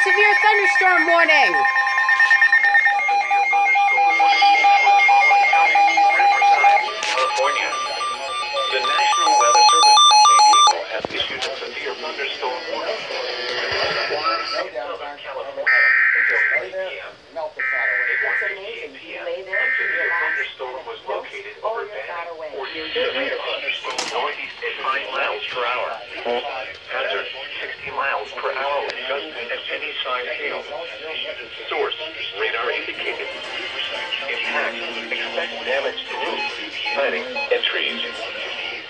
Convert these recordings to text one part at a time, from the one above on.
severe thunderstorm warning. California. The National Weather Service in San Diego has issued a severe thunderstorm warning. Southern California until 3 p.m. At 1:58 p.m. a severe thunderstorm was located over Banning, or near severe thunderstorm northeast at 5 miles per hour. Hazard 60 miles per hour with gusts and any size hail. Source radar indicated. Impact expect damage to roofs, siding, and trees.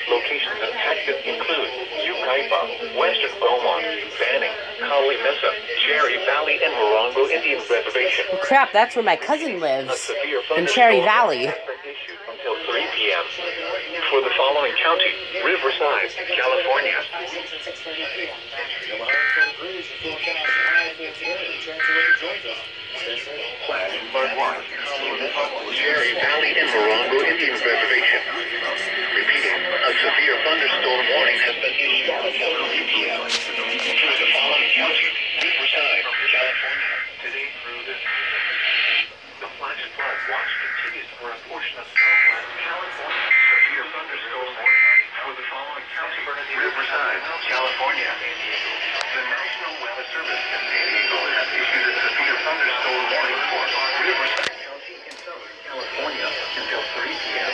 Locations impacted include Yucaipa, Western Beaumont, Banning, Kali Mesa, Cherry Valley, and Morongo Indian Reservation. Oh, crap, that's where my cousin lives, in Cherry Valley. Until 3 p.m. For the following county, Riverside, California. Flash flood watch. Cherry Valley and Morongo Indian Reservation. Repeating, a severe thunderstorm warning has been issued until 3 p.m. For the following county, Riverside, California. Today through this the flash flood watch continues for a portion of southwest California. Severe thunderstorm warning for the following county, Riverside, California. The National Weather Service in San Diego has issued a severe thunderstorm warning for Riverside County in Southern California until 3 p.m.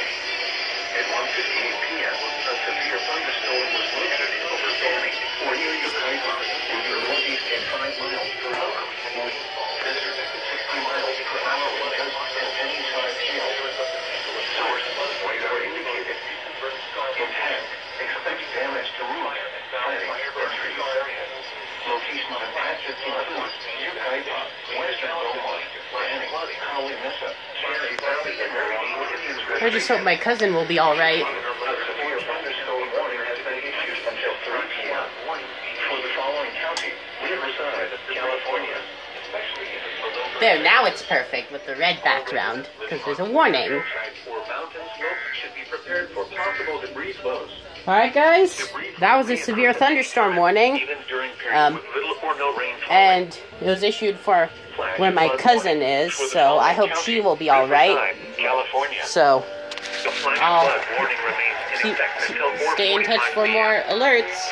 At 1:58 p.m., a severe thunderstorm was located over Banning, or near Yucaipa, moving northeast at 5 miles per hour. Hazard 60 miles per hour with gusts and any size hail. Source radar indicated. Impact expect damage to roofs, siding, and trees. Locations impacted include Yucaipa, Western Beaumont, Banning, Kali Mesa, Cherry Valley, and Morongo Indian Reservation. I just hope my cousin will be alright. A severe thunderstorm warning has been issued until 3 p.m. For the following county, Riverside, California. There, now it's perfect with the red background, because there's a warning. Alright guys, that was a severe thunderstorm warning, and it was issued for where my cousin is, so I hope she will be alright. So, I'll stay in touch for more alerts.